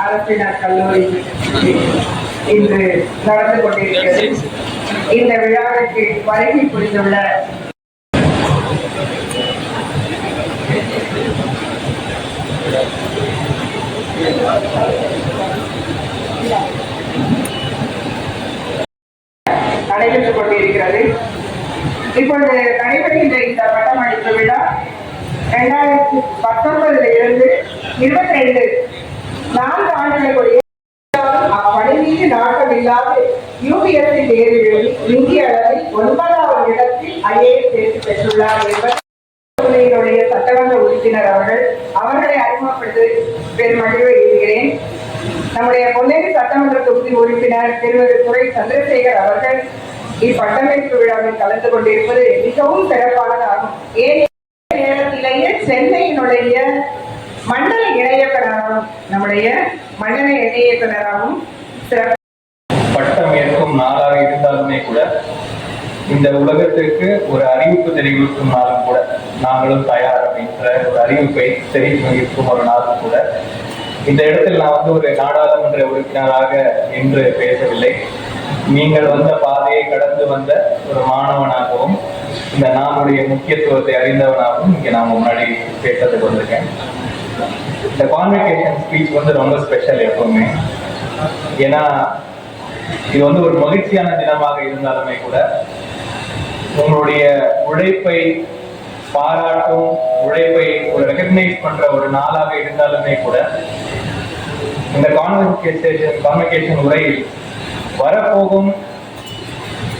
அரசினர் கல்லூரி இன்று நடந்து கொண்டிருக்கிறது. இந்த விழாவிற்கு வருகை புரிந்துள்ள நடைபெற்றுக் கொண்டிருக்கிறது. இப்பொழுது நடைபெறுகின்ற இந்த பட்டமளிப்பு விழா 2019 இருந்து 22 4 ஆண்டுகளுக்குரிய அப்பணி மீது நாட்டம் இல்லாத UPSC தேர்வுகளில் இந்திய அளவில் 9வது இடத்தில் IAS தேர்ச்சி பெற்றுள்ளார் என்பது சட்டமன்ற உறுப்பினர் அவர்களை அறிமுகப்படுத்தி பெரும் மகிழ்வை எழுதுகிறேன். நம்முடைய பொன்னேரி சட்டமன்ற தொகுதி உறுப்பினர் திருமதி துரை சந்திரசேகர் அவர்கள் இப்பட்டமளிப்பு விழாவில் கலந்து கொண்டிருப்பது மிகவும் சிறப்பானதாகும். ஏன் நேரத்திலேயே சென்னையினுடைய மண்டல இணையக்கராகவும் நம்முடைய மண்டல இணையக்கராகவும் பட்டம் ஏற்கும் நாளாக இருந்தாலுமே கூட இந்த உலகத்திற்கு ஒரு அறிவிப்பு தெரிவிக்கும் நாளும் கூட நாங்களும் தயார் அப்படின்ற ஒரு அறிவிப்பை தெரிவிக்கும் ஒரு நாளும் கூட இந்த இடத்தில் நான் வந்து ஒரு நாடாளுமன்ற உறுப்பினராக என்று பேசவில்லை. நீங்கள் வந்த பாதையை கடந்து வந்த ஒரு மாணவனாகவும் இந்த நாளுடைய முக்கியத்துவத்தை அறிந்தவனாகவும் இங்கே நான் முன்னாடி பேசுறதுக்கு வந்திருக்கேன். இந்த கான்வெகேஷன் ஸ்பீச் வந்து ரொம்ப ஸ்பெஷல் எப்பவுமே. ஏன்னா இது வந்து ஒரு மகிழ்ச்சியான தினமாக இருந்தாலுமே கூட உங்களுடைய உழைப்பை பாராட்டும் உழைப்பை ஒரு ரெகக்னைஸ் பண்ற ஒரு நாளாக இருந்தாலுமே கூட இந்த கான்வெகேஷன் உரையில் வரப்போகும்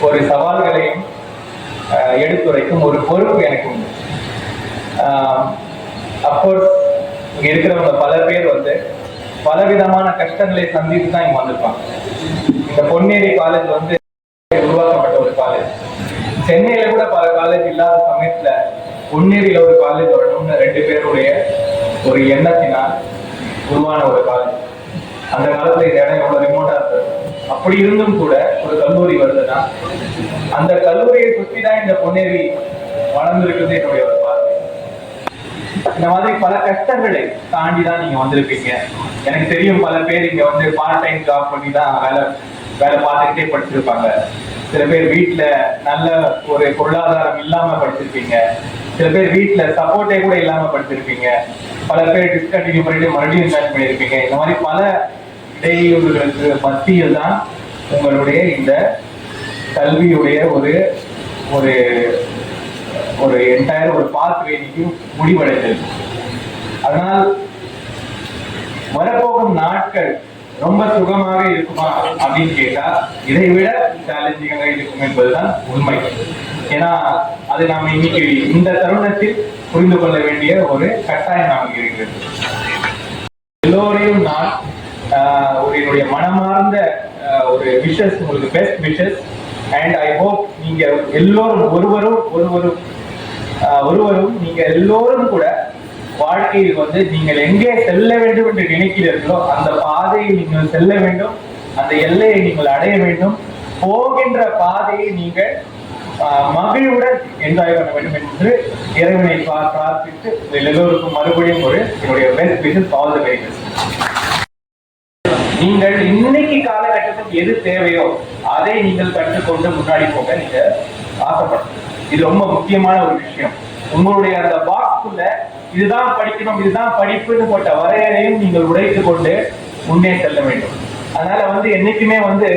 ஒரு சவால்களையும் எடுத்துரைக்கும் ஒரு பொறுப்பு எனக்கு உண்டு. அப்கோர்ஸ் இங்க இருக்கிறவங்க பல பேர் வந்து பலவிதமான கஷ்டங்களை சந்தித்து தான் இங்க வந்திருப்பாங்க. இந்த பொன்னேரி காலேஜ் வந்து உருவாக்கப்பட்ட ஒரு காலேஜ். சென்னையில கூட பல காலேஜ் இல்லாத சமயத்துல பொன்னேரியில ஒரு காலேஜ் வரணும்னு 2 பேருடைய ஒரு எண்ணத்தினால் உருவான ஒரு காலேஜ். அந்த காலத்துல இந்த இடம் எவ்வளவு ரிமோட்டா இருந்தது. அப்படி இருந்தும் கூட ஒரு கல்லூரி வருதுன்னா அந்த கல்லூரியை சுற்றி தான் இந்த பொன்னேரி வளர்ந்துருக்குது என்னுடைய ஒரு பார்வை. இந்த மாதிரி பல கஷ்டங்களை தாண்டி தான் நீங்க வந்திருப்பீங்க. எனக்கு தெரியும் பல பேர் இங்க வந்து பார்ட் டைம் ஜாப் பண்ணி தான் வேலை பார்த்துக்கிட்டே படிச்சிருப்பாங்க. சில பேர் வீட்டுல நல்ல ஒரு பொருளாதாரம் இல்லாம படிச்சிருப்பீங்க. சில பேர் வீட்டுல சப்போர்ட்டே கூட இல்லாம படிச்சிருப்பீங்க. பல பேர் டிஸ்கண்டினியூ பண்ணிட்டு மறுபடியும் ஜாயின் பண்ணியிருப்பீங்க. இந்த மாதிரி பல இடையூறுகளுக்கு மத்தியில் தான் உங்களுடைய இந்த கல்வியுடைய ஒரு ஒரு ஒரு என்டையர் ஒரு பாத்வேக்கு முடிவடைந்தது. அதனால் வரப்போகும் நாட்கள் ரொம்ப சுகமாக இருக்குமா அப்படின்னு கேட்டா இதை விட சேலஞ்சிங்காக இருக்கும் என்பதுதான் உண்மை. ஏன்னா அது நாம இன்னைக்கு இந்த தருணத்தில் புரிந்து கொள்ள வேண்டிய ஒரு கட்டாயம் நமக்கு இருக்கிறது. எல்லோரையும் நான் ஒரு என்னுடைய மனமார்ந்த ஒரு விஷஸ், உங்களுக்கு best wishes. And I hope நீங்க எல்லோரும் ஒருவரும் நீங்க எல்லோரும் கூட வாழ்க்கையில் வந்து நீங்கள் எங்கே செல்ல வேண்டும் என்று நினைக்கிறீர்களோ அந்த பாதையை நீங்கள் செல்ல வேண்டும், அந்த எல்லையை நீங்கள் அடைய வேண்டும். போகின்ற பாதையை நீங்கள் மகிழ்வுடன் என்ஜாய் பண்ண வேண்டும் என்று இறைவனை பிரார்த்தித்து எல்லோருக்கும் மறுபடியும் ஒரு என்னுடைய best wishes, all the very best. நீங்கள் இன்னைக்கு காலகட்டத்துக்கு எது தேவையோ அதை நீங்கள் கற்றுக்கொண்டு முன்னாடி போக நீங்க ஆசைப்படணும். இது ரொம்ப முக்கியமான ஒரு விஷயம். உங்களுடைய அந்த பாக்ஸ்குள்ள இதுதான் படிக்கணும், இதுதான் படிப்புன்னு போட்ட வரையறையும் நீங்கள் உடைத்துக் கொண்டு முன்னே செல்ல வேண்டும். அதனால வந்து என்னைக்குமே வந்து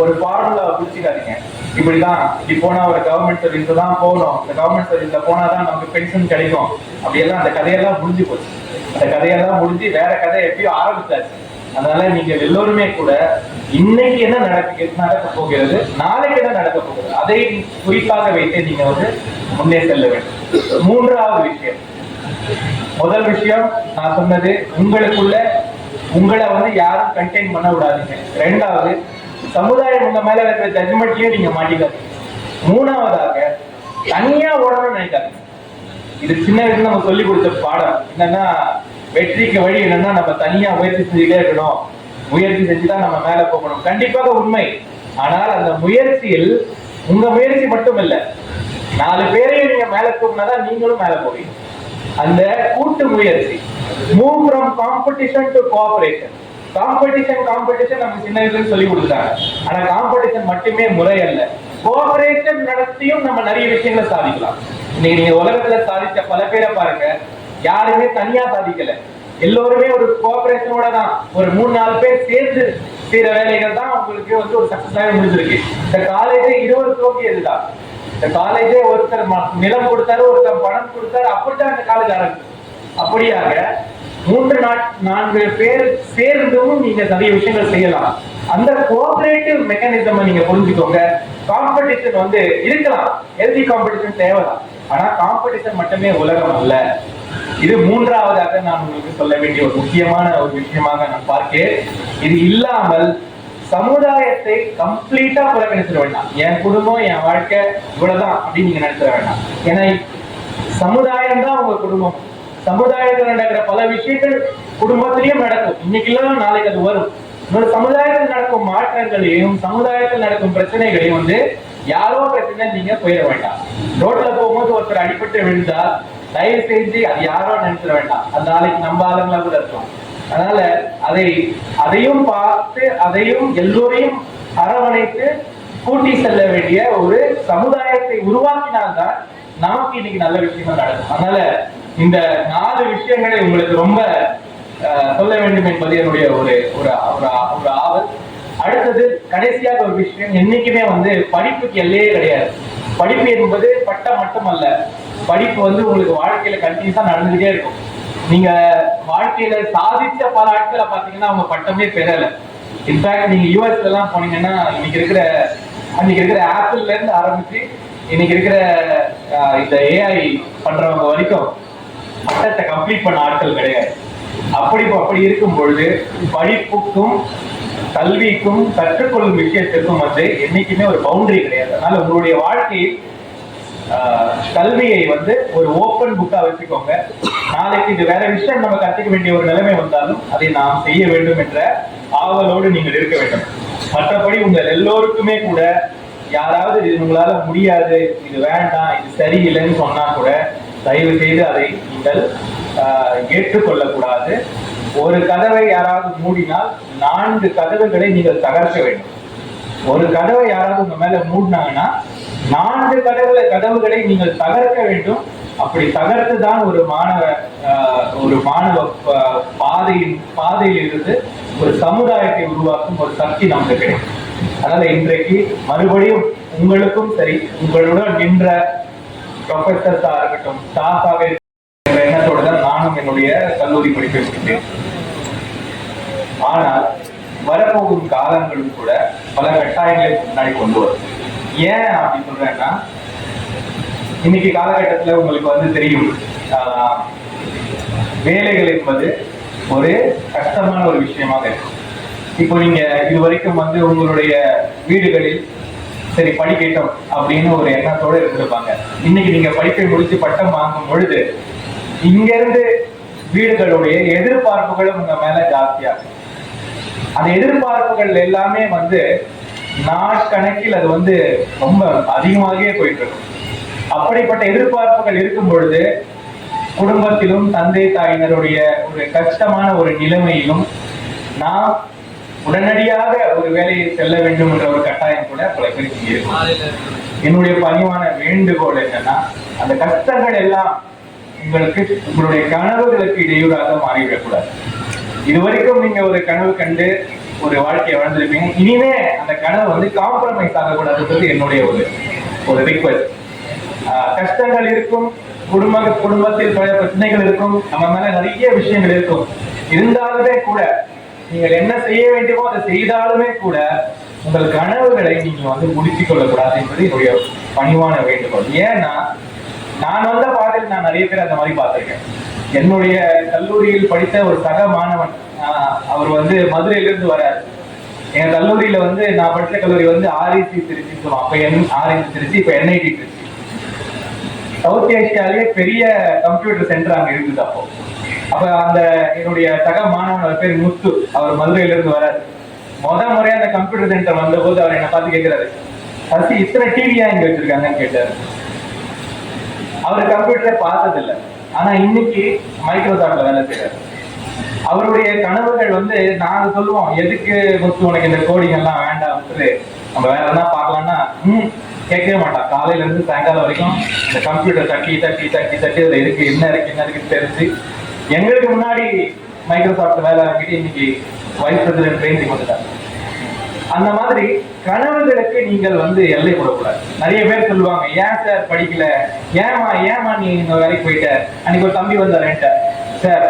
ஒரு ஃபார்முலா பிடிச்சிக்காதீங்க. இப்படிதான் இப்படி போனா ஒரு கவர்மெண்ட் சர்வீஸ் தான் போகணும், இந்த கவர்மெண்ட் சர்வீஸ்ல போனாதான் நமக்கு பென்ஷன் கிடைக்கும், அப்படியெல்லாம் அந்த கதையெல்லாம் முடிஞ்சு போச்சு. அந்த கதையெல்லாம் முடிஞ்சு வேற கதை எப்படியோ ஆரம்பிச்சாச்சு. அதனால நீங்க எல்லோருமே கூட இன்னைக்கு என்ன நடக்க போகிறது, நாளைக்கு என்ன நடக்க போகிறது, அதை குறிப்பாக வைத்து நீங்க வந்து முன்னே செல்ல வேண்டும். 3வது விஷயம், முதல் விஷயம் நான் சொன்னது, உங்களை வந்து யாரும் கண்டெயின் பண்ண விடாதீங்க. 2வது, சமுதாயம் உங்க மேல இருக்கிற ஜட்ஜ்மெண்ட்லயே நீங்க மாட்டிக்காதீங்க. 3வதாக தனியா ஓடணும்னு நினைக்காதீங்க. இது சின்ன வயசுல நம்ம சொல்லி கொடுத்த பாடம் என்னன்னா, வெற்றிக்கு வழி என்னன்னா நம்ம தனியா முயற்சி செஞ்சுட்டே இருக்கணும், முயற்சி செஞ்சுதான் நம்ம மேல போகணும். கண்டிப்பாக உண்மை. ஆனால் அந்த முயற்சியில் உங்க முயற்சி மட்டும் இல்ல, 4 பேரையும் நீங்க மேல தூக்கினாதான் நீங்களும் மேல போவீங்க. அந்த கூட்டு முயற்சி, move from competition to cooperation. Competition நம்ம சின்ன வயசுல சொல்லி கொடுத்தாங்க. ஆனா காம்படிஷன் மட்டுமே முறை அல்ல, கோஆபரேஷன் நடத்தியும் நம்ம நிறைய விஷயங்களை சாதிக்கலாம். இன்னைக்கு நீங்க உலகத்துல சாதிச்ச பல பேரை பாருங்க, யாருமே தனியா சாதிக்கல, எல்லோருமே ஒரு கோஆபரேஷனோட தான், ஒரு 3-4 பேர் சேர்ந்து செய்யற வேலைகள் தான் உங்களுக்கு வந்து ஒரு சக்சஸாக முடிஞ்சிருக்கு. இந்த காலேஜே 20 தோக்கியதுதான். இந்த காலேஜே ஒருத்தர் நிலம் கொடுத்தாரு, ஒருத்தர் பணம் கொடுத்தாரு, அப்படித்தான் இந்த காலேஜ் ஆரம்பிச்சு. அப்படியாக 3-4 பேர் சேர்ந்தும் நீங்க நிறைய விஷயங்கள் செய்யலாம். அந்த கோஆபரேட்டிவ் மெக்கானிசம் நீங்க புரிஞ்சுக்கோங்க. காம்படிஷன் வந்து இருக்கலாம், ஹெல்தி காம்படிஷன் தேவைதான், ஆனா காம்படிஷன் மட்டுமே உலகம் அல்ல. இது மூன்றாவதாக நான் உங்களுக்கு சொல்ல வேண்டிய ஒரு முக்கியமான ஒரு விஷயமாக நான் பார்க்கிறேன். இது இல்லாமல் சமுதாயத்தை கம்ப்ளீட்டா புறக்கணிச்சிட வேண்டாம். என் குடும்பம், என் வாழ்க்கை இவ்வளவுதான் அப்படின்னு நீங்க நினைச்சிட வேண்டாம். ஏன்னா சமுதாயம் தான் உங்க குடும்பம். சமுதாயத்தில் நடக்கிற பல விஷயங்கள் குடும்பத்திலையும் நடக்கும், இன்னைக்கு இல்லாம நாளைக்கு அது வரும். இன்னொரு சமுதாயத்தில் நடக்கும் மாற்றங்களையும் சமுதாயத்தில் நடக்கும் பிரச்சனைகளையும் வந்து யாரோ பிரச்சனை நீங்க போயிட வேண்டாம். ரோட்ல போகும்போது ஒருத்தர் அடிபட்டு விழுந்தால் தயவு செஞ்சு அது யாரோ நினைச்சிட வேண்டாம், அது நாளைக்கு நம்ம ஆளுங்களா கூட இருக்கும். அதனால அதையும் பார்த்து அதையும் எல்லோரையும் அரவணைத்து கூட்டி செல்ல வேண்டிய ஒரு சமுதாயத்தை உருவாக்கினால்தான் நமக்கு இன்னைக்கு நல்ல விஷயங்கள் நடக்கும். அதனால இந்த 4 விஷயங்களை உங்களுக்கு ரொம்ப சொல்ல வேண்டும் என்பது என்னுடைய ஒரு ஆவல். அடுத்தது கடைசியாக ஒரு விஷயம், என்னைக்குமே வந்து படிப்புக்கு எல்லையே கிடையாது. படிப்பு என்பது பட்டம் மட்டும் அல்ல, படிப்பு வந்து உங்களுக்கு வாழ்க்கையில கண்டினியூஸா நடந்துகிட்டே இருக்கும். நீங்க வாழ்க்கையில சாதிச்ச பல ஆட்களை பாத்தீங்கன்னா அவங்க பட்டமே பெறல. இன்ஃபேக்ட் நீங்க யூஎஸ்ல எல்லாம் போனீங்கன்னா அன்னைக்கு இருக்கிற ஆப்பிள்ல இருந்து ஆரம்பிச்சு இன்னைக்கு இருக்கிற இந்த ஏஐ பண்றவங்க வரைக்கும் பட்டத்தை கம்ப்ளீட் பண்ண ஆட்கள் கிடையாது. அப்படி இருக்கும் பொழுது படிப்புக்கும் கல்விக்கும் கற்றுக்கொள்ளும் விஷயத்திற்கும் வந்து என்னைக்குமே ஒரு பவுண்டரி கிடையாது. அதனால உங்களுடைய வாழ்க்கையில் கல்வியை வந்து ஒரு ஓப்பன் புக்கா வச்சுக்கோங்க. நாளைக்கு இது வேற விஷயம் நம்ம கற்றுக்க வேண்டிய ஒரு நிலைமை வந்தாலும் அதை நாம் செய்ய வேண்டும் என்ற ஆவலோடு நீங்கள் இருக்க வேண்டும். மற்றபடி உங்கள் எல்லோருக்குமே கூட யாராவது இது உங்களால முடியாது, இது வேண்டாம், இது சரியில்லைன்னு சொன்னா கூட தயவு செய்து அதை நீங்கள் ஏற்றுக்கொள்ளக்கூடாது. ஒரு கதவை யாராவது மூடினால் 4 கதவுகளை நீங்கள் தகர்க்க வேண்டும். ஒரு கதவை யாராவது உங்க மேல மூடினாங்கன்னா 4 கதவுகளை நீங்கள் தகர்க்க வேண்டும். அப்படி தகர்த்துதான் ஒரு மாணவ பாதையில் இருந்து ஒரு சமுதாயத்தை உருவாக்கும் ஒரு சக்தி நமக்கு கிடைக்கும். அதனால இன்றைக்கு மறுபடியும் உங்களுக்கும் சரி, உங்களுடன் நின்ற ப்ரொஃபசர்ஸா இருக்கட்டும், ஸ்டாஃபாக இருக்கிற எண்ணத்தோடு தான் நானும் என்னுடைய கல்லூரி படிப்பை முடித்தேன். ஆனால் வரப்போகும் காலங்களும் கூட பல கட்டாயங்களை முன்னாடி கொண்டு வரும். ஏன் அப்படி சொல்றேன்னா, இன்னைக்கு காலகட்டத்தில் உங்களுக்கு வந்து தெரியும், வேலைகள் என்பது ஒரு கஷ்டமான ஒரு விஷயமாக இருக்கு. இப்போ நீங்க இதுவரைக்கும் வந்து உங்களுடைய வீடுகளில் சரி படிக்கட்டும் அப்படின்னு ஒரு எண்ணத்தோடு இருந்திருப்பாங்க. இன்னைக்கு நீங்க படிப்பை முடிச்சு பட்டம் வாங்கும் பொழுது இங்க இருந்து வீடுகளுடைய எதிர்பார்ப்புகளும் உங்க மேல ஜாஸ்தியாகும். அந்த எதிர்பார்ப்புகள் எல்லாமே வந்து நாட்கணக்கில் அது வந்து ரொம்ப அதிகமாகவே போயிட்டு இருக்கும். அப்படிப்பட்ட எதிர்பார்ப்புகள் இருக்கும் பொழுது குடும்பத்திலும் தந்தை தாயினருடைய ஒரு கஷ்டமான ஒரு நிலைமையிலும் நாம் உடனடியாக ஒரு வேலையை செல்ல வேண்டும் என்ற ஒரு கட்டாயம் கூட பல பேருக்கு இருக்கும். என்னுடைய பணிவான வேண்டுகோள் என்னன்னா, அந்த கஷ்டங்கள் எல்லாம் உங்களுடைய கனவுகளுக்கு இடையூறாக மாறிவிடக்கூடாது. இதுவரைக்கும் நீங்க ஒரு கனவு கண்டு ஒரு வாழ்க்கையை வாழ்ந்திருப்பீங்க, இனிமே அந்த கனவு வந்து காம்ப்ரமைஸ் ஆகக்கூடாதுன்றது என்னுடைய ஒரு ரிக்வெஸ்ட். கஷ்டங்கள் இருக்கும், குடும்பத்தில் பல பிரச்சனைகள் இருக்கும், நம்ம மேல நிறைய விஷயங்கள் இருக்கும். இருந்தாலுமே கூட நீங்கள் என்ன செய்ய வேண்டுமோ அதை செய்தாலுமே கூட உங்கள் கனவுகளை நீங்க வந்து முடித்துக் கொள்ளக்கூடாது என்பது என்னுடைய பணிவான வேண்டுகோள். ஏன்னா நான் வந்த பாதையில் நான் நிறைய பேர் அந்த மாதிரி பார்த்திருக்கேன். என்னுடைய கல்லூரியில் படித்த ஒரு சக மாணவன், அவர் வந்து மதுரையிலிருந்து வராரு. எங்க கல்லூரியில வந்து நான் படித்த கல்லூரி வந்து REC திருச்சின்னு சொல்லுவோம். அப்ப REC திருச்சி, இப்ப NIT திருச்சி. சவுத் ஏசியாலேயே பெரிய கம்ப்யூட்டர் சென்டர் அங்க இருக்குது. அப்ப அந்த என்னுடைய சக மாணவன் பேர் முத்து, அவர் மதுரையில இருந்து வராரு. முறையா அந்த கம்ப்யூட்டர் சென்டர் வந்த போது அவர் என்ன பார்த்து கேட்கிறாரு, சசி இத்தனை டிவியா இங்க வச்சிருக்காங்கன்னு கேட்டாரு. அவர் கம்ப்யூட்டரை பார்த்தது இல்லை, ஆனா இன்னைக்கு மைக்ரோசாஃப்ட்ல வேலை செய்யறாரு. அவருடைய கனவுகள் வந்து நாங்க சொல்லுவோம், எதுக்கு முத்து உனக்கு இந்த கோடிங் எல்லாம் வேண்டாம், நம்ம வேற என்ன பார்க்கலாம்னா கேட்கவே மாட்டான். காலையில இருந்து சாயங்காலம் வரைக்கும் இந்த கம்ப்யூட்டர் தட்டி தட்டி தட்டி தட்டி அதுல இருக்கு என்ன இருக்குன்னு தெரிஞ்சு எங்களுக்கு முன்னாடி மைக்ரோசாஃப்ட் வேலை வாங்கிட்டு இன்னைக்கு வைஸ் பிரசிடென்ட் ட்ரெயினிங் வந்துட்டாங்க. அந்த மாதிரி கனவுகளுக்கு நீங்கள் வந்து எல்லை போடக்கூடாது. நிறைய பேர் சொல்லுவாங்க, ஏன் சார் படிக்கல, ஏமா நீ இந்த வேலைக்கு போயிட்ட. அன்னைக்கு ஒரு தம்பி வந்தாருன்ட்ட, சார்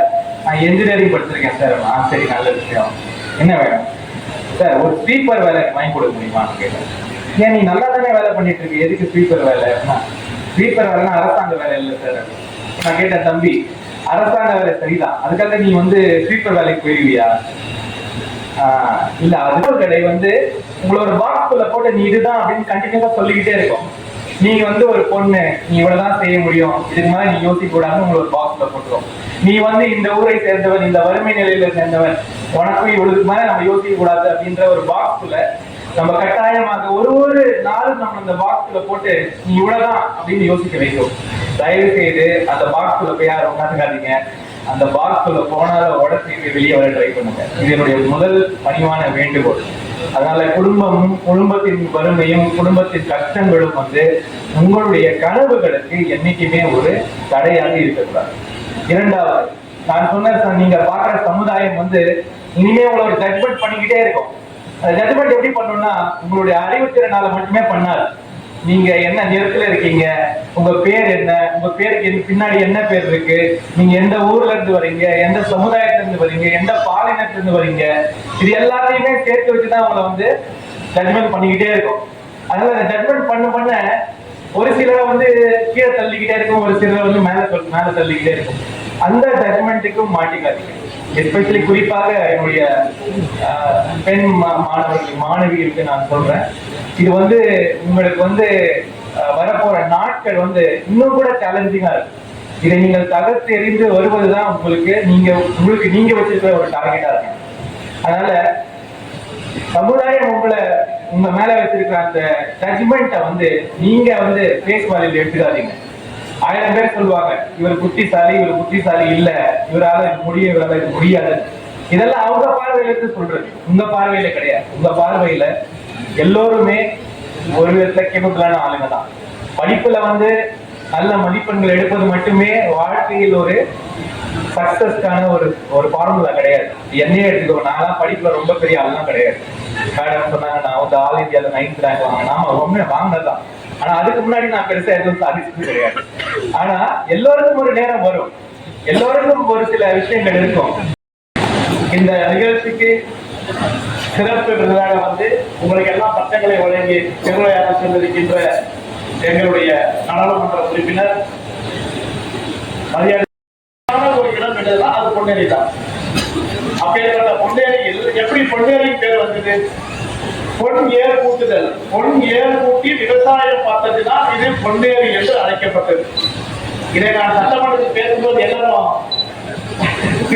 நான் என்ஜினியரிங் படிச்சிருக்கேன் சார். சரி, நல்ல விஷயம், என்ன வேணும் சார்? ஒரு ஸ்வீப்பர் வேலை வாங்கி கொடுக்க முடியுமான்னு கேட்டேன். ஏன் நீ நல்லா தானே வேலை பண்ணிட்டு இருக்கு, எதுக்கு ஸ்வீப்பர் வேலை? ஸ்வீப்பர் வேலைன்னா அரசாங்க வேலை இல்லை சார். நான் கேட்டேன், தம்பி அரசாங்க வேலை சரிதான், அதுக்காக நீ வந்து ஸ்வீப்பர் வேலைக்கு போயிருவியா? இல்ல, அது கடை வந்து உங்களை ஒரு பாக்ஸ்குள்ள போட்டு நீ இதுதான் அப்படின்னு கண்டினியூஸா சொல்லிக்கிட்டே இருக்கும். நீங்க வந்து ஒரு பொண்ணு, நீ இவ்வளவுதான் செய்ய முடியும், இதுக்கு மேல நீ யோசிக்க கூடாதுன்னு உங்களை ஒரு பாக்ஸ்ல போட்டுரும். நீ வந்து இந்த ஊரை சேர்ந்தவன், இந்த வறுமை நிலையில சேர்ந்தவன், உனக்கும் இவ்வளவுக்கு மேல நம்ம யோசிக்க கூடாது அப்படின்ற ஒரு பாக்ஸ்குள்ள நம்ம கட்டாயமாக ஒரு நாளும் நம்ம அந்த பாக்ஸ்குள்ள போட்டு நீ இவ்வளவுதான் அப்படின்னு யோசிக்க வைக்கும். தயவு செய்து அந்த பாக்ஸ்குள்ள போய் யாரும் உட்காந்துக்காதீங்க. அந்த பாக்ஸ்குள்ள போனால உடச்சி வெளியே வர ட்ரை பண்ணுங்க. இது என்னுடைய முதல் பணிவான வேண்டுகோள். அதனால குடும்பமும், குடும்பத்தின் வறுமையும், குடும்பத்தின் கஷ்டங்களும் வந்து உங்களுடைய கனவுகளுக்கு என்னைக்குமே ஒரு தடையாக இருக்கக்கூடாது. இரண்டாவது, நான் சொன்ன நீங்க பாக்குற சமுதாயம் வந்து இனிமே உங்களை ஜட்மெண்ட் பண்ணிக்கிட்டே இருக்கும். அந்த ஜட்மெண்ட் எப்படி பண்ணணும்னா உங்களுடைய அறிவுத்திறனால மட்டுமே பண்ணாது. நீங்க என்ன நிறத்துல இருக்கீங்க, உங்க பேர் என்ன, உங்க பேருக்கு பின்னாடி என்ன பேர் இருக்கு, நீங்க எந்த ஊர்ல இருந்து வரீங்க, எந்த சமுதாயத்துல இருந்து வரீங்க, எந்த பாலினத்துல இருந்து வரீங்க, இது எல்லாத்தையுமே சேர்த்து வச்சுதான் உங்களை வந்து ஜட்மெண்ட் பண்ணிக்கிட்டே இருக்கும். அதனால அந்த ஜட்மெண்ட் பண்ண ஒரு சிலரை வந்து கீழே தள்ளிக்கிட்டே இருக்கும், ஒரு சிலரை வந்து மேல தள்ளிக்கிட்டே இருக்கும். அந்த ஜட்மெண்ட்டுக்கும் மாட்டிக்காதீங்க. எஸ்பெஷலி குறிப்பாக என்னுடைய பெண் மாணவிகளுக்கு நான் சொல்றேன், இது வந்து உங்களுக்கு வந்து வரப்போற நாட்கள் வந்து இன்னும் கூட சேலஞ்சிங்கா இருக்கு. இதை நீங்கள் தகர்த்து எறிந்து வருவதுதான் உங்களுக்கு நீங்க வச்சிருக்கிற ஒரு டார்கெட்டா இருக்கு. அதனால சமுதாயம் உங்க மேல வச்சிருக்கிற அந்த ஜட்மெண்ட்டை வந்து நீங்க வந்து பேஸ் வேலையில் எடுத்துக்காதீங்க. 1000 பேர் சொல்லுவாங்க, இவர் புத்திசாலி இல்ல, இவரால இது முடியாது. இதெல்லாம் அவங்க பார்வையில இருந்து சொல்றது, உங்க பார்வையில கிடையாது. உங்க பார்வையில எல்லோருமே ஒரு விதத்துல கேமக்கலான ஆளுங்க தான். படிப்புல வந்து நல்ல மதிப்பெண்கள் எடுப்பது மட்டுமே வாழ்க்கையில் ஒரு சக்சஸ்க்கான ஒரு ஃபார்முலா கிடையாது. என்னையே எடுத்துக்கோ, நான் படிப்புல ரொம்ப பெரிய ஆளுலாம் கிடையாது. மேடம் சொன்னாங்க, நான் வந்து ஆல் இந்தியாவில் 9th ரேங்க் வாங்கினேன். நாம ரொம்ப வாங்கினதான். ஆனா அதுக்கு முன்னாடி நான் பெருசா எதுவும் சாதிச்சது கிடையாது. ஆனா எல்லோருக்கும் ஒரு நேரம் வரும், எல்லோருக்கும் ஒரு சில விஷயங்கள் இருக்கும். இந்த நிகழ்ச்சிக்கு சிறப்பு விருதாக வந்து உங்களுக்கு எல்லாம் பட்டங்களை வழங்கி பெருமையாக சென்றிருக்கின்ற எங்களுடைய நாடாளுமன்ற உறுப்பினர் மரியாதை ஒரு இடம் என்றதுதான் அது பொன்னேரி தான். அப்பேற்பட்ட பொன்னேரியில் எப்படி பொன்னேரியின் பேர் வந்தது? பொன் ஏர் கூட்டுதல், பொன் ஏர் கூட்டி விவசாயம் பார்த்ததுதான் இது பொன்னேரி என்று அழைக்கப்பட்டது. இதை நான் சட்டமன்றத்தில் பேசும்போது எல்லாரும்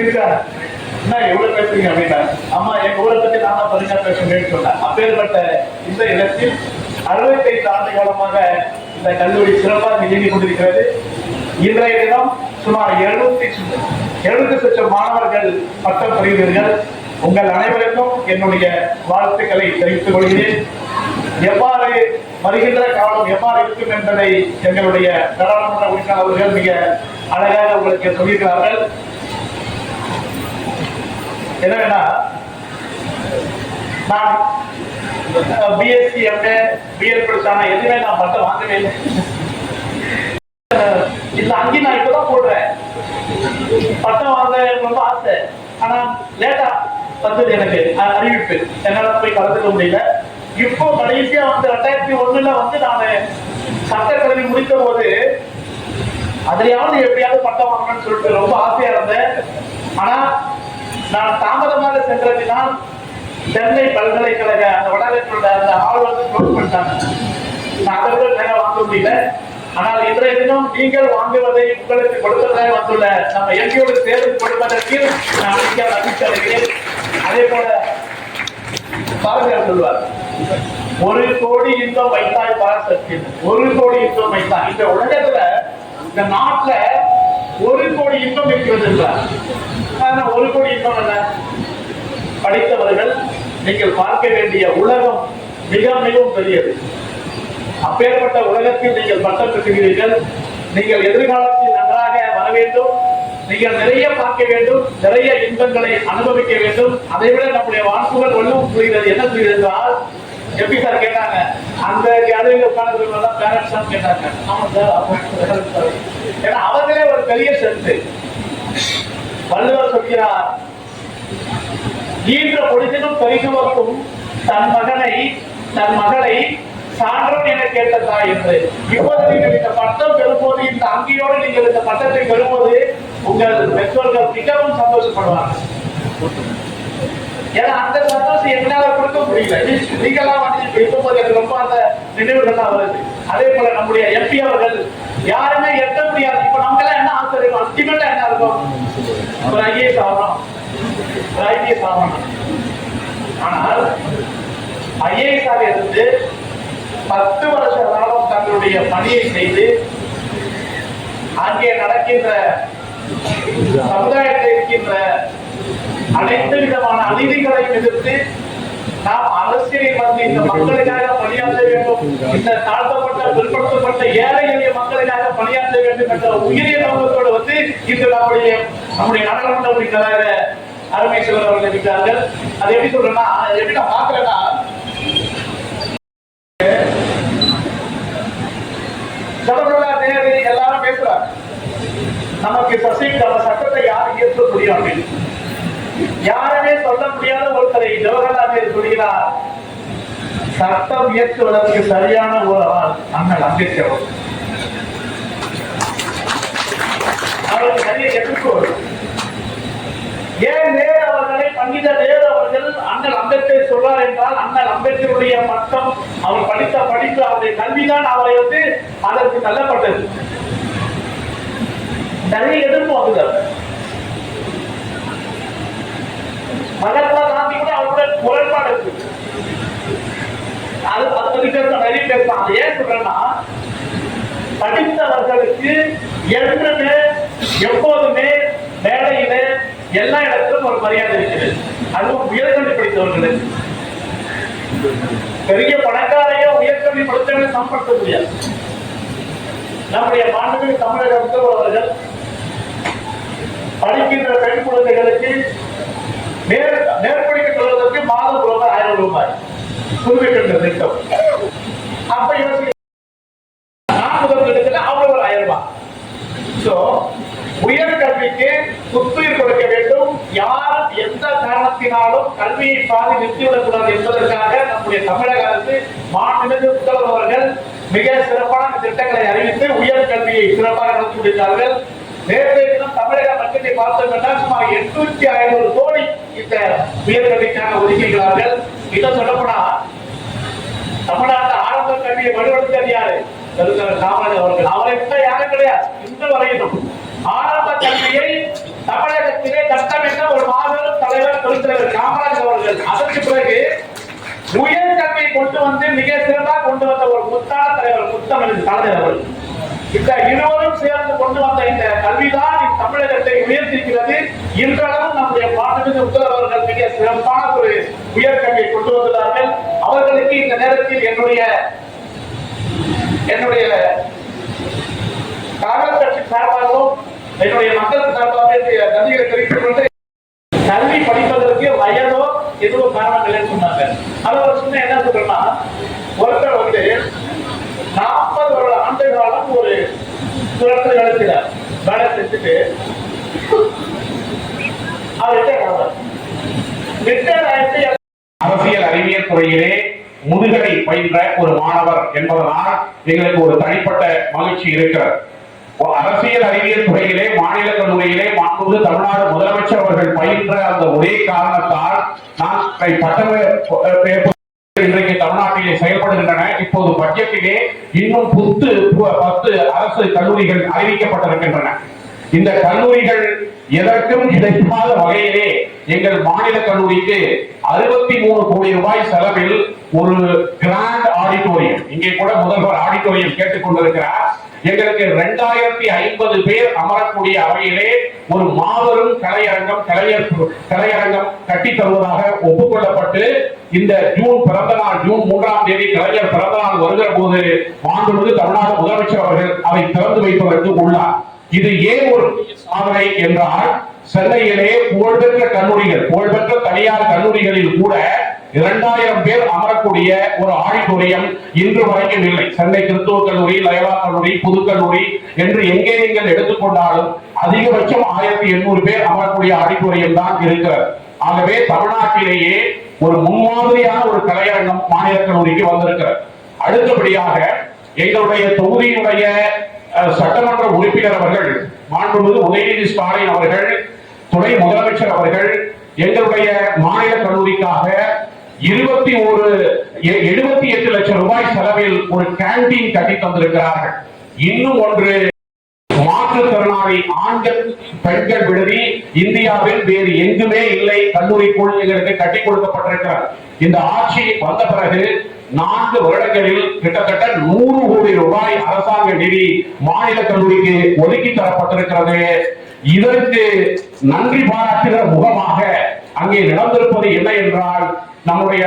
இருக்காங்க, என்ன எவ்வளவு பேசுறீங்க அப்படின்னா, அம்மா எங்க ஊரை பத்தி நாம பரிசா பேசுறேன்னு சொன்னேன். அப்பேற்பட்ட இந்த இடத்தில் 65 ஆண்டு காலமாக இந்த கல்லூரி சிறப்பாக இயங்கிக் கொண்டிருக்கிறது. இன்றைய தினம் சுமார் 700 லட்சம் மாணவர்கள் பட்டம் பெறுகிறீர்கள். உங்கள் அனைவருக்கும் என்னுடைய வாழ்த்துக்களை தெரிவித்துக் கொள்கிறேன். எவ்வாறு வருகின்ற காலம் எவ்வாறு இருக்கும் என்பதை எங்களுடைய நாடாளுமன்ற உறுப்பினர்கள் மிக அழகாக உங்களுக்கு சொல்லியிருக்கிறார்கள். என்னன்னா, நான் பிஎஸ்சி எம்ஏ பிஎல் படிச்சானா எதுவுமே நான் பட்டம் வாங்கவே இல்லை. இல்ல அங்கேயும் நான் இப்பதான் போடுறேன். பட்டம் வாங்க ரொம்ப ஆசை, ஆனா லேட்டா வந்தது எனக்கு அறிவிப்பு, என்னால போய் கலந்துக்க முடியல. இப்போ கடைசியா வந்து 2001 வந்து நான் சட்டக்கல்வி முடித்த போது அதுலயாவது எப்படியாவது பட்டம் வாங்கணும்னு சொல்லிட்டு ரொம்ப ஆசையா இருந்தேன். ஆனா நான் தாமதமாக சென்றதினால் சென்னை பல்கலைக்கழக அந்த வளாகத்தோட அந்த ஹால் வந்து க்ளோஸ் பண்ணிட்டாங்க. நான் அதை நேரம் வாங்க முடியல. ஆனால் இன்றைய தினம் நீங்கள் வாங்குவதை உங்களுக்கு கொடுப்பதாக வந்துள்ள நம்ம எம்பியோடு தேர்வு கொடுப்பதற்கு நான் மகிழ்ச்சி அடைகிறேன். அதே போல பாரதியார் சொல்வார், 1 கோடி இன்பம் வைத்தாய் பாரசக்தி, 1 கோடி இன்பம் வைத்தாய். இந்த உலகத்துல இந்த நாட்டுல 1 கோடி இன்பம் இருக்கிறது என்றார். சாதாரண 1 கோடி இன்பம் என்ன? படித்தவர்கள் நீங்கள் பார்க்க வேண்டிய உலகம் மிக மிகவும் பெரியது. அப்பேற்பட்ட உலகத்தில் நீங்கள் பட்டம் பெறுகிறீர்கள். நீங்கள் எதிர்காலத்தில் நன்றாக வர வேண்டும். நீங்கள் நிறைய பார்க்க வேண்டும், நிறைய இன்பங்களை அனுபவிக்க வேண்டும். அதை விட நம்முடைய வாய்ப்புகள் ஒன்றும் புரிகிறது. என்ன புரியுது என்றால், எப்படி சார் கேட்டாங்க, அந்த கேலரியில் உட்கார்ந்து பேரண்ட்ஸ் தான் கேட்டாங்க. ஆமா சார், ஏன்னா அவங்களே ஒரு பெரிய சென்று வள்ளுவர் சொல்கிறார், ஈன்ற பொழுதிலும் பெருகுவதற்கும் தன் மகனை தன் மகளை சான்றம் என கேட்ட தாய் என்று. இப்போது நீங்கள் இந்த பட்டம் பெறும்போது, இந்த அங்கியோடு நீங்கள் இந்த பட்டத்தை பெறும்போது உங்கள் பெற்றோர்கள் மிகவும் சந்தோஷப்படுவார்கள். ஏன்னா அந்த சந்தோஷம் என்னால கொடுக்க முடியல. நீங்களாம் வந்து இருக்கும்போது எனக்கு ரொம்ப அந்த நினைவுகள்லாம் வருது. அதே போல நம்முடைய எம்பி அவர்கள் யாருமே எட்ட முடியாது. இப்ப நமக்கு எல்லாம் என்ன ஆசை இருக்கும்? அல்டிமேட்டா என்ன இருக்கும்? ஒரு ஐஏஎஸ் ஆகணும், ஒரு ஐபிஎஸ் ஆகணும். ஆனால் ஐஏஎஸ் ஆக இருந்து 10 வருஷ காலம் தங்களுடைய பணியை செய்து அங்கே நடக்கின்ற சமுதாயத்தில் இருக்கின்ற அனைத்து விதமான அநீதிகளை எதிர்த்து நாம் அரசியலில் வந்து இந்த மக்களுக்காக பணியாற்ற வேண்டும், இந்த தாழ்த்தப்பட்ட பிற்படுத்தப்பட்ட ஏழை எளிய மக்களுக்காக பணியாற்ற வேண்டும் என்ற உயரிய நோக்கத்தோடு வந்து இன்று நம்முடைய நாடாளுமன்ற உறுப்பினராக அருமை சிவர் அவர்கள் இருக்கிறார்கள். அது எப்படி சொல்றேன்னா, எப்படி நான் பாக்குறேன்னா, ஜவஹர்லால் நேரு எல்லாரும் பேசுறாங்க, நமக்கு நம்ம சட்டத்தை யாரும் ஏற்க முடியும் அப்படின்னு. யாருமே சொல்ல முடியாத ஒருத்தரை ஜவஹர்லால் நேரு சொல்கிறார், சட்டம் இயற்றுவதற்கு சரியான ஒரு ஆள் அண்ணல் அம்பேத்கர். அவருக்கு நிறைய எதிர்ப்பு. ஏன் நேரு அவர்களை பண்டித நேரு அவர்கள் அண்ணல் அம்பேத்கர் சொல்றார் என்றால், அண்ணல் அம்பேத்கருடைய பட்டம், அவர் படித்த படிப்பு, அவருடைய கல்விதான் அவரை வந்து அதற்கு தள்ளப்பட்டது. நிறைய எதிர்ப்பு வந்தது. மகாத்மா காந்தி கூட அவருடைய முரண்பாடு இருக்கு. அது 10 பேர் நிறைய பேசலாம். ஏன் சொல்றேன்னா, படித்தவர்களுக்கு என்றுமே எப்போதுமே மேடையில எல்லா இடத்திலும் ஒரு மரியாதை இருக்கிறது. அதுவும் உயர்கல்வி படித்தவர்களுக்கு. பெரிய பணக்காரையோ உயர்கல்வி படித்தவர்கள் சம்படுத்த முடியாது. நம்முடைய மாண்புமிகு தமிழக முதல்வர் அவர்கள் படிக்கின்ற பெண் குழந்தைகளுக்கு மேற்படிக்க சொல்வதற்கு மாதம் ரூபாய் 1000 ரூபாய் குறிப்பிட்ட திட்டம். அப்ப யோசிக்க அவ்வளவு ஒரு 1000 ரூபாய். சோ உயர்கல்விக்கு புத்துயிர் கொடுக்க வேண்டும். யாரும் எந்த காரணத்தினாலும் கல்வியை பாதி நிறுத்திவிடக் கூடாது என்பதற்காக நம்முடைய தமிழக அரசு மாண்புமிகு முதல்வர் அவர்கள் மிக சிறப்பான திட்டங்களை அறிவித்து உயர்கல்வியை சிறப்பாக நடத்தி முடித்தார்கள். நேற்றைய தினம் தமிழக பட்ஜெட்டை பார்த்தோம் என்றால் சுமார் 850 கோடி இந்த உயர்கல்விக்காக ஒதுக்குகிறார்கள். இதை சொல்லப்போனா தமிழ்நாட்டு ஆரம்ப கல்வியை வலுப்படுத்தியது யாரு? காமராஜர் அவர்கள். அவரை விட்ட யாரும் கிடையாது. இன்று வரையிலும் ஆரம்ப கல்வியை தமிழகத்திலே கட்டமைத்த ஒரு மாபெரும் தலைவர் பெருந்தலைவர் காமராஜர் அவர்கள். அதற்கு பிறகு உயர்கல்வியை கொண்டு வந்து மிக சிறப்பாக கொண்டு வந்த ஒரு முத்தான தலைவர் முத்தமிழ் கலைஞர் அவர்கள். இந்த இருவரும் சேர்ந்து கொண்டு வந்த இந்த கல்விதான் தமிழகத்தை உயர்த்திருக்கிறது. இன்றளவும் நம்முடைய மாண்புமிகு முதல்வர் அவர்கள் மிக சிறப்பான ஒரு உயர்கல்வியை கொண்டு வந்துள்ளார்கள். அவர்களுக்கு இந்த நேரத்தில் என்னுடைய காங்கிரஸ் கட்சி சார்பாகவும் என்னுடைய மக்கள் சார்பாக நன்றிகளை தெரிவித்துக் கொண்டு, கல்வி படிப்பதற்கு வயதோ எதுவோ காரணம் இல்லைன்னு சொன்னாங்க. அதை ஒரு சின்ன என்ன சொல்றேன்னா, ஒருத்தர் வந்து 40 ஆண்டு காலம் ஒரு துறத்தில் நடக்கிறார். வேலை செஞ்சுட்டு அரசியல் அறிவியல் துறையிலே முதுகலை பயின்ற ஒரு மாணவர் என்பதனால் எங்களுக்கு ஒரு தனிப்பட்ட மகிழ்ச்சி இருக்கிறது. அரசியல் அறிவியல் துறையிலே மாநில கல்லூரியிலே மாண்புமிகு தமிழ்நாடு முதலமைச்சர் அவர்கள் பயின்ற அந்த ஒரே காரணத்தால் நான் இன்றைக்கு தமிழ்நாட்டிலே செயல்படுகின்றன. இப்போது பட்ஜெட்டிலே இன்னும் 10 அரசு கல்லூரிகள் அறிவிக்கப்பட்டிருக்கின்றன. இந்த கல்லூரிகள் எதற்கும் கிடைக்காத வகையிலே எங்கள் மாநில கல்லூரிக்கு 63 கோடி ரூபாய் செலவில் ஒரு கிராண்ட் ஆடிட்டோரியம், இங்கே கூட முதல்வர் ஆடிட்டோரியம் கேட்டுக் கொண்டிருக்கிறார். எங்களுக்கு 2050 பேர் அமரக்கூடிய அவையிலே ஒரு மாபெரும் கலையரங்கம் கட்டி தருவதாக ஒப்புக்கொள்ளப்பட்டு இந்த ஜூன் 3ஆம் தேதி கலைஞர் பிறந்த நாள் வருகிற போது மாண்புமிகு தமிழ்நாடு முதலமைச்சர் அவர்கள் அதை திறந்து வைப்பதற்கு உள்ளார். இது ஏன் ஒரு சாதனை என்றால், சென்னையிலே புகழ்பெற்ற தனியார் கல்லூரிகளில் கூட 2000 பேர் அமரக்கூடிய ஒரு ஆடிட்டோரியம் இன்று வரைக்கும் இல்லை. சென்னை கிறிஸ்துவ கல்லூரி, லயோலா கல்லூரி, புதுக்கல்லூரி என்று எங்கே நீங்கள் எடுத்துக்கொண்டாலும் அதிகபட்சம் 1800 பேர் அமரக்கூடிய ஆடிட்டோரியம் தான் இருக்கிறது. ஆகவே தமிழ்நாட்டிலேயே ஒரு முன்மாதிரியான ஒரு கலையரங்கம் மாநில கல்லூரிக்கு வந்திருக்கிறது. அடுத்தபடியாக எங்களுடைய தொகுதியினுடைய சட்டமன்ற உறுப்பினர் அவர்கள், மாண்புமிகு உதயநிதி ஸ்டாலின் அவர்கள், துணை முதலமைச்சர் அவர்கள் எங்களுடைய மாநில கல்லூரிக்காக 78 லட்சம் ரூபாய் செலவில் ஒரு கேண்டீன் கட்டி தந்திருக்கிறார்கள். இன்னும் ஒன்று, மாற்றுத்திறனாளி ஆண்கள் பெண்கள் விடுதி இந்தியாவில் வேறு எங்குமே இல்லை, கல்லூரிக்குள் எங்களுக்கு கட்டி கொடுக்கப்பட்டிருக்கிறது. இந்த ஆட்சி வந்த பிறகு 4 வருடங்களில் கிட்டத்தட்ட 100 கோடி ரூபாய் அரசாங்க நிதி மாநில கல்லூரிக்கு ஒதுக்கி தரப்பட்டிருக்கிறது. இதற்கு நன்றி பாராட்டுகிற முகமாக அங்கே நடந்திருப்பது என்ன என்றால், நம்முடைய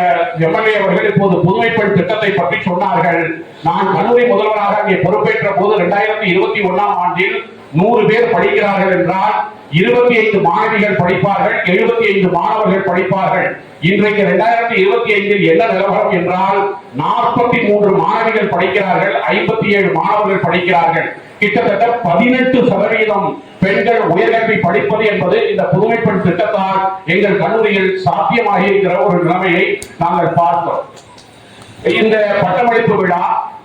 எம்எல்ஏ அவர்கள் இப்போது புதுமை பெண் திட்டத்தை பற்றி சொன்னார்கள். நான் கல்லூரி முதல்வராக அங்கே பொறுப்பேற்ற போது 2021ஆம் ஆண்டில் 100 பேர் படிக்கிறார்கள் என்றால் 25 மாணவிகள் படிப்பார்கள், 75 மாணவர்கள் படிப்பார்கள். இன்றைக்கு 2025இல் என்ன நிலவரம் என்றால் 43 மாணவிகள் படிக்கிறார்கள், 57 மாணவர்கள் படிக்கிறார்கள். கிட்டத்தட்ட 18% பெண்கள் உயர்கல்வி படிப்பது என்பது இந்த புதுமை பெண் திட்டத்தால் எங்கள் கல்லூரியில் சாத்தியமாகி இருக்கிற ஒரு நிலைமையை நாங்கள் பார்த்தோம். இந்த பட்டமளிப்பு விழா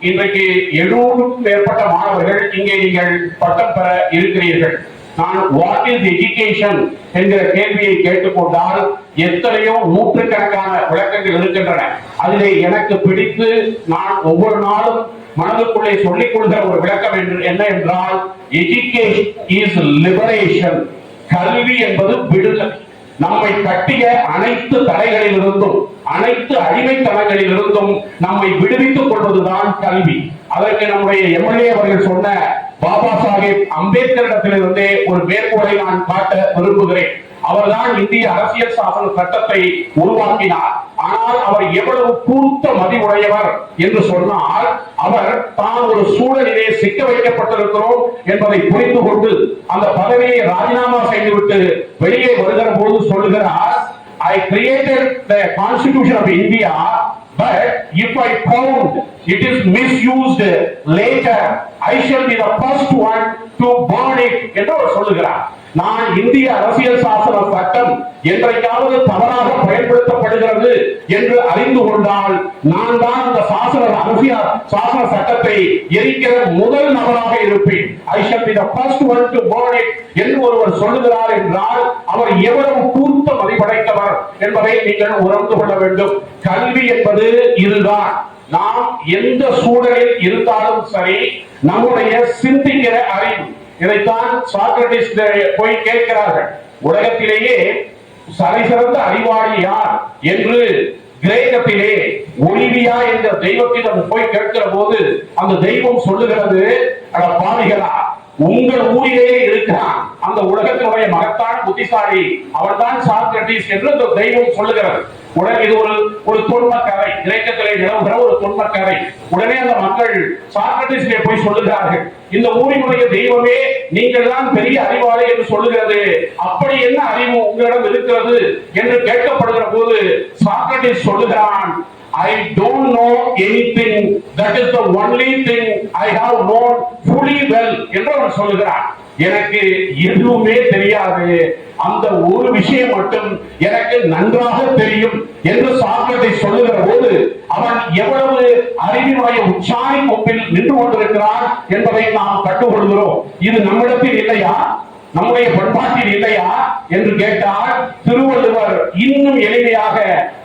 இன்றைக்கு 700க்கும் மேற்பட்ட மாணவர்கள் இங்கே நீங்கள் பட்டம் பெற இருக்கிறீர்கள். நான் வாட் இஸ் எஜுகேஷன் என்கிற கேள்வியை கேட்டுக்கொண்டால் எத்தனையோ நூற்றுக்கணக்கான விளக்கங்கள் இருக்கின்றன. அதிலே எனக்கு பிடித்து நான் ஒவ்வொரு நாளும் மனதுக்குள்ளே சொல்லிக் கொள்கிற ஒரு விளக்கம் என்ன என்றால், எஜுகேஷன் இஸ் லிபரேஷன். கல்வி என்பது விடுதலை. நம்மை கட்டிய அனைத்து தடைகளில் இருந்தும் அனைத்து அடிமைத்தனங்களில் இருந்தும் நம்மை விடுவித்துக் கொள்வதுதான் கல்வி. அதற்கு நம்முடைய எம்எல்ஏ அவர்கள் சொன்ன பாபா சாஹேப் அம்பேத்கரிடத்திலிருந்தே ஒரு மேற்கோளை நான் காட்ட விரும்புகிறேன். அவர்தான் இந்திய அரசியல் சாசன சட்டத்தை உருவாக்கினார். ஆனால் அவர் எவ்வளவு கூர்த்த மதிவுடையவர் என்று சொன்னால், அவர் தான் ஒரு சூழலிலே சிக்க வைக்கப்பட்டிருக்கிறோம் என்பதை புரிந்து கொண்டு அந்த பதவியை ராஜினாமா செய்துவிட்டு வெளியே வருகிற போது சொல்லுகிறார், I created the Constitution of India, but if I found it is misused later, I shall be the first one to burn it என்று அவர் சொல்லுகிறார். நான் இந்திய அரசியல் சாசன சட்டம் என்றைக்காவது தவறாக பயன்படுத்தப்படுகிறது என்று அறிந்து கொண்டால் நான் தான் அந்த சாசன சட்டத்தை எரிக்கிற முதல் நபராக இருப்பேன். I shall be the first one to burn it என்று ஒருவர் சொல்லுகிறார் என்றால் அவர் எவ்வளவு கூர்த்த மதிப்படைத்தவர் என்பதை நீங்கள் உணர்ந்து கொள்ள வேண்டும். கல்வி என்பது இதுதான். நாம் எந்த சூழலில் இருந்தாலும் சரி, நம்முடைய சிந்திக்கிற அறிவு. இதைத்தான் சாக்ரட்டிஸ் போய் கேட்கிறார்கள், உலகத்திலேயே தலைசிறந்த அறிவாளி யார் என்று கிரேக்கத்திலே ஒலிவியா என்ற தெய்வத்திடம் போய் கேட்கிற போது அந்த தெய்வம் சொல்லுகிறது, அட பாவிகளா, உங்கள் ஊரிலேயே இருக்கிறான் அந்த உலகத்தினுடைய மகத்தான புத்திசாலி, அவன்தான் சாக்ரட்டிஸ் என்று அந்த தெய்வம் சொல்லுகிறது. உடனே இது ஒரு தொன்ம கதை, கிரேக்கத்திலே நிலவுகிற ஒரு தொன்ம கதை. உடனே அந்த மக்கள் சாக்ரட்டிஸிலே போய் சொல்லுகிறார்கள், இந்த ஊரினுடைய தெய்வமே நீங்கள் தான் பெரிய அறிவாளி என்று சொல்லுகிறது, அப்படி என்ன அறிவு உங்களிடம் இருக்கிறது என்று கேட்கப்படுகிற போது சாக்ரட்டிஸ் சொல்லுகிறான், I don't know anything, that is the only thing I have known fully well என்று அவன் சொல்லுகிறான். எனக்கு எதுவுமே தெரியாது, அந்த ஒரு விஷயம் மட்டும் எனக்கு நன்றாக தெரியும் என்று சாக்ரட்டிஸ் சொல்லுகிற போது அவன் எவ்வளவு அறிவினுடைய உச்சாணி கொம்பில் நின்று கொண்டிருக்கிறான் என்பதை நாம் கண்டுகொள்கிறோம். இது நம்மிடத்தில் இல்லையா? நம்முடைய பண்பாட்டில் இல்லையா என்று கேட்டால் திருவள்ளுவர் இன்னும் எளிமையாக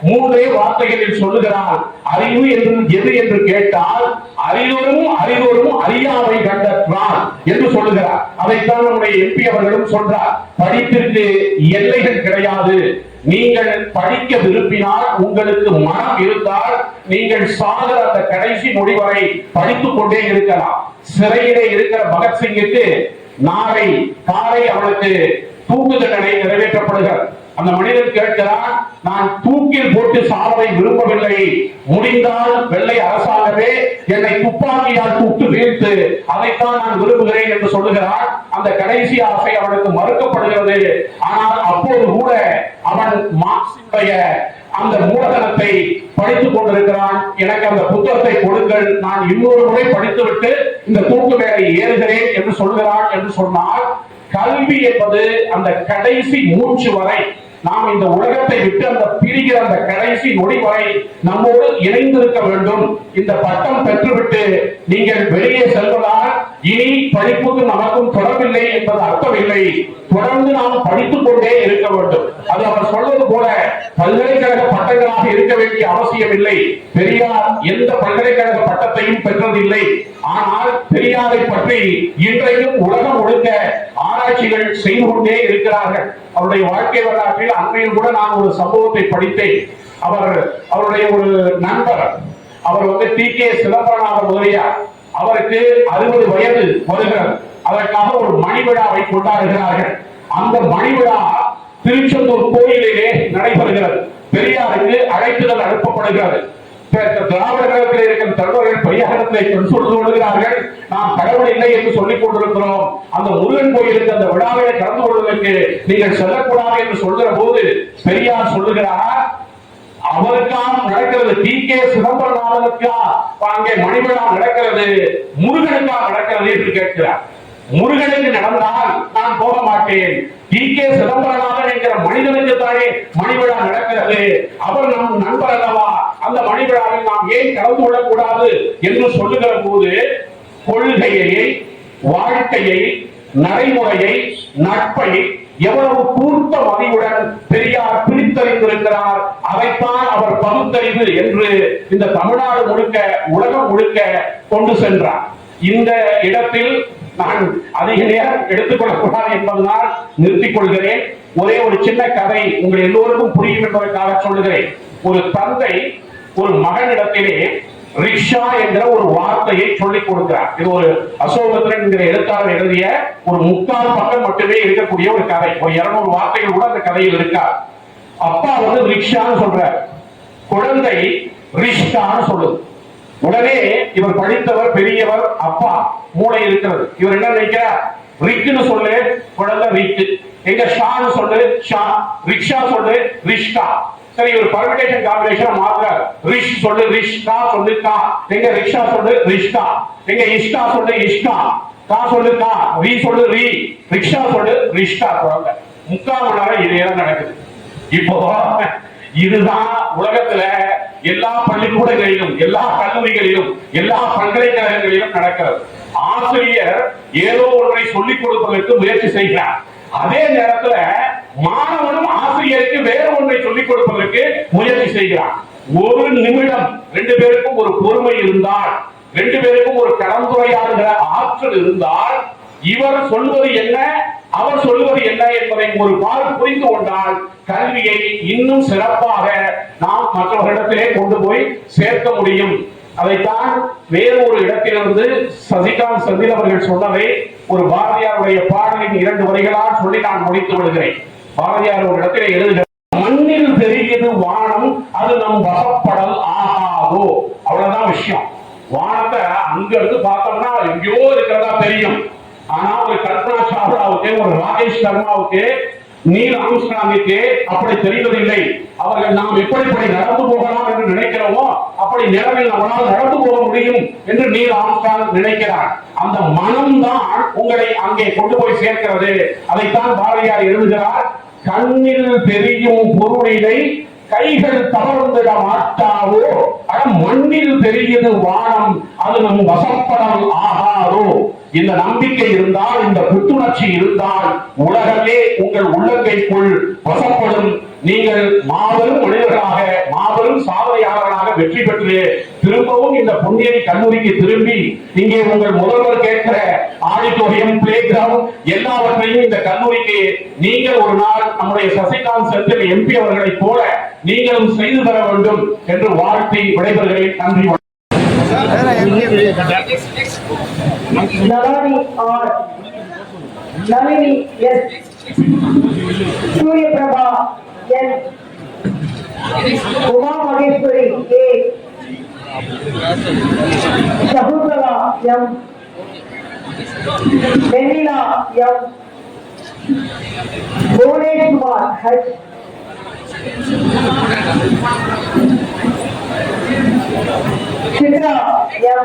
3 வார்த்தைகளில் சொல்லுகிறார். அறிவு என்று எது என்று கேட்டால் அறிவரும் அறியாமை கண்டற்றான் என்று சொல்லுகிறார். அதைத்தான் நம்முடைய எம்பி அவர்களும் சொல்றார். படிப்பிற்கு எல்லைகள் கிடையாது. நீங்கள் படிக்க விரும்பினால், உங்களுக்கு மனம் இருந்தால், நீங்கள் சாகர அந்த கடைசி நொடி வரை படித்துக் கொண்டே இருக்கலாம். சிறையிலே இருக்கிற பகத்சிங்குக்கு நாளை காலை அவனுக்கு தூக்கு தண்டனை நிறைவேற்றப்படுகிறது. அந்த மனிதன் கேட்கிறான், நான் தூக்கில் போட்டு சாவதை விரும்பவில்லை, முடிந்தால் வெள்ளை அரசாங்கமே என்னை துப்பாக்கியால் சுட்டு வீழ்த்து, அதைத்தான் நான் விரும்புகிறேன் என்று சொல்லுகிறான். அந்த கடைசி ஆசை அவனுக்கு மறுக்கப்படுகிறது. ஆனால் அப்போது கூட அவன் மார்க்சினுடைய அந்த மூலதனத்தை படித்துக் கொண்டிருக்கிறான். எனக்கு அந்த புத்தகத்தை கொடுங்கள், நான் இன்னொரு முறை படித்துவிட்டு இந்த தூக்கு மேலே ஏறுகிறேன் என்று சொல்கிறான். என்று சொன்னால் கல்வி என்பது அந்த கடைசி மூச்சு வரை, நாம் இந்த உலகத்தை விட்டு அந்த பிரிகிற அந்த கடைசி நொடி வரை நம்மோடு இணைந்திருக்க வேண்டும். இந்த பட்டம் பெற்றுவிட்டு நீங்கள் வெளியே செல்வதால் இனி படிப்புக்கு நமக்கும் தொடர்பில்லை என்பது அர்த்தமில்லை. தொடர்ந்து நாம் படித்துக் கொண்டே இருக்க வேண்டும். அது அவர் சொல்வது போல பல்கலைக்கழக பட்டங்களாக இருக்க வேண்டிய அவசியம் இல்லை. பெரியார் எந்த பல்கலைக்கழக பட்டத்தையும் பெற்றதில்லை. ஆனால் பெரியாரை பற்றி இன்றைக்கும் உலகம் முழுக்க ஆராய்ச்சிகள் செய்து கொண்டே இருக்கிறார்கள். அவருடைய வாழ்க்கை வரலாற்றில் அண்மையில் கூட நான் ஒரு சம்பவத்தை படித்தேன். அவருடைய ஒரு நண்பர், அவர் டி.கே. சிதம்பரநாதன் முதலியார், அவருக்கு 60 வயது வருகிறது. அதற்காக ஒரு மணி விழாவை கொண்டாடுகிறார்கள். அந்த மணி விழா திருச்செந்தூர் கோயிலிலே நடைபெறுகிறது. பெரியாருக்கு அழைப்புதல் அனுப்பப்படுகிறது. திராவிட கழகத்தில் இருக்கிற தலைவர்கள் பெரியாரத்தில் சொல்லிக் கொள்கிறார்கள், நாம் கடவுள் இல்லை என்று சொல்லிக் கொண்டிருக்கிறோம், அந்த முருகன் கோயிலுக்கு அந்த விழாவை கலந்து கொள்வதற்கு நீங்கள் செல்லக்கூடாது என்று சொல்கிற போது பெரியார் சொல்லுகிறார், அவருக்காக நடக்கிறது, டி.கே. சிதம்பரநாதனுக்கா அங்கே மணி விழா நடக்கிறது, முருகனுக்கா நடக்கிறது என்று கேட்கிறார். முருகனுக்கு நடந்தால் நான் போக மாட்டேன், டி.கே. சிதம்பரநாதன் என்கிற மனிதனுக்கு தானே மணி விழா நடக்கிறது, அவர் நம் நண்பர் அல்லவா, அந்த மணி விழாவில் நாம் ஏன் கலந்து கொள்ளக்கூடாது என்று சொல்லுகிற போது கொள்கையை, வாழ்க்கையை, நடைமுறையை, நட்பை எவ்வளவு கூர்த்த மதியுடன் பெரியார் பிரித்தறிந்திருக்கிறார். அதைத்தான் அவர் பகுத்தறிவு என்று இந்த தமிழ்நாடு முழுக்க, உலகம் முழுக்க கொண்டு சென்றார். இந்த இடத்தில் நான் அதிக நேரம் எடுத்துக்கொள்ளக்கூடாது என்பதனால் நிறுத்திக் கொள்கிறேன். ஒரே ஒரு சின்ன கதை உங்கள் எல்லோருக்கும் புரியும் என்பதற்காக சொல்லுகிறேன். ஒரு தந்தை ஒரு மகனிடத்திலே ரிக்ஷா என்கிற ஒரு வார்த்தையை சொல்லிக் கொடுக்கிறார். இது ஒரு அசோகத்திரன் என்கிற எழுத்தாளர் எழுதிய ஒரு 3/4 பக்கம் மட்டுமே இருக்கக்கூடிய ஒரு கதை. ஒரு 200 வார்த்தைகள் கூட அந்த கதையில் இருக்கார். அப்பா ரிக்ஷான்னு சொல்றார், குழந்தை ரிஷ்கான்னு சொல்லுது. உடனே இவர் படித்தவர், பெரியவர், அப்பா மூளை இருக்கிறது. இவர் என்ன நினைக்கிறார், ரிக்குன்னு சொல்லு, குழந்தை ரிக்கு, எங்க ஷான்னு சொல்லு ஷா, ரிக்ஷா சொல்லு ரிஷ்கா. சரி, ஒரு பர்மிடேஷன் காம்பினேஷன் மாத்துறாரு. ரிஷ் சொல்லு ரிஷ்கா சொல்லு கா, எங்க ரிக்ஷா சொல்லு ரிஷ்கா, எங்க இஷ்கா சொல்லு இஷ்கா, கா சொல்லு கா, ரீ சொல்லு ரீ, ரிக்ஷா சொல்லு ரிஷ்கா. குழந்தை 3/4 மணி நேரம் இதேதான் நடக்குது. இப்போ இதுதான் உலகத்துல எல்லா பள்ளிக்கூடங்களிலும், எல்லா கல்லூரிகளிலும், எல்லா பல்கலைக்கழகங்களிலும் நடக்கிறது. ஆசிரியர் ஏதோ ஒன்றை சொல்லிக் கொடுப்பதற்கு முயற்சி செய்கிறார். அதே நேரத்துல மாணவனும் ஆசிரியருக்கு வேற ஒன்றை சொல்லிக் கொடுப்பதற்கு முயற்சி செய்கிறார். ஒரு நிமிடம் 2 பேருக்கும் ஒரு பொறுமை இருந்தால், 2 பேருக்கும் ஒரு கலந்துரையாடுகிற ஆற்றல் இருந்தால், இவர் சொல்வது என்ன, அவர் சொல்வது என்ன என்பதை ஒரு பால் புரிந்து கொண்டால் கல்வியை இன்னும் சிறப்பாக நாம் மற்றவர்களிடத்திலே கொண்டு போய் சேர்க்க முடியும். அதைத்தான் வேறு ஒரு இடத்திலிருந்து சசிகாந்த் செந்தில் அவர்கள் சொன்னதை ஒரு பாரதியாருடைய பாடலின் 2 வரிகளால் சொல்லி நான் முடித்து விடுகிறேன். பாரதியார் ஒரு இடத்திலே எழுதுகிறார், மண்ணில் தெரிகிறது வானம், அது நம் வசப்படல் ஆகாதோ. அவ்வளவுதான் விஷயம். வானத்தை அங்க இருந்து பார்த்தோம்னா எங்கேயோ இருக்கிறதா தெரியும். ஆனா ஒரு கல்பனா சாவ்லாவுக்கு, ஒரு ராகேஷ் சர்மாவுக்கு, நீல் ஆம்ஸ்ட்ராங்குக்கு அப்படி தெரிவதில்லை. அவர்கள் நாம் எப்படி நடந்து போகலாம் என்று நினைக்கிறோமோ அப்படி நிலவில் நம்மளால் நடந்து போக முடியும் என்று நீல் ஆம்ஸ்ட்ராங் நினைக்கிறார். அந்த மனம்தான் உங்களை அங்கே கொண்டு போய் சேர்க்கிறது. அதைத்தான் பாரதியார் எழுதுகிறார், கண்ணில் தெரியும் பொருளினை கைகள் தவறுந்திட மாட்டாவோ, மண்ணில் தெரியுது வானம், அது நம் வசப்படம் ஆகாதோ. இந்த நம்பிக்கை இருந்தால், இந்த புத்துணர்ச்சி இருந்தால், உலகமே உங்கள் உள்ளங்கைக்குள் வசப்படும். நீங்கள் மாபெரும் மனிதர்களாக, மாபெரும் சாதனையாளர்களாக வெற்றி பெற்று திரும்பவும் இந்த பொன்னியடி கல்லூரிக்கு திரும்பி இங்கே உங்கள் முதல்வர் கேட்கிற ஆடிட்டோரியம், பிளே கிரவுண்ட் எல்லாவற்றையும் இந்த கல்லூரிக்கு நீங்கள் ஒரு நாள் நம்முடைய சசிகாந்த் செந்தில் எம்பி அவர்களை போல நீங்களும் செய்து தர வேண்டும் என்று வாழ்த்தி விடைபெறுகிறேன். நன்றி. Nalani R. Nalini S. Surya Prabha N. Uma Maheshwari A. Shahutala M. Venila M. Bhunesh Kumar H. Chitra M.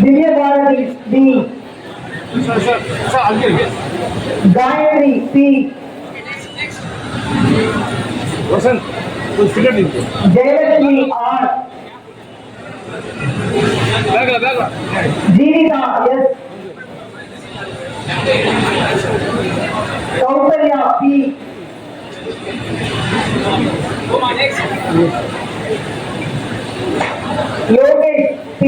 Divya Bharati D. Gayatri P. Jayalakshmi R. Jeevita S. Kausalya P. Yogesh P.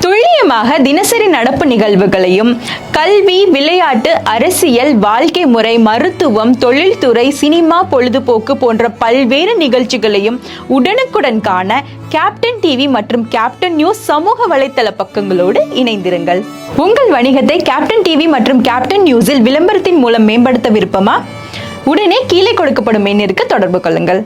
துல்லியமாக தினசரி நடப்பு நிகழ்வுகளையும் கல்வி, விளையாட்டு, அரசியல், வாழ்க்கை முறை, மருத்துவம், தொழில்துறை, சினிமா, பொழுதுபோக்கு போன்ற பல்வேறு நிகழ்ச்சிகளையும் உடனுக்குடன் காண கேப்டன் டிவி மற்றும் கேப்டன் நியூஸ் சமூக வலைத்தள பக்கங்களோடு இணைந்திருங்கள். உங்கள் வணிகத்தை கேப்டன் டிவி மற்றும் கேப்டன் நியூஸில் விளம்பரத்தின் மூலம் மேம்படுத்த விருப்பமா? உடனே கீழே கொடுக்கப்படும் எண்ணிற்கு தொடர்பு கொள்ளுங்கள்.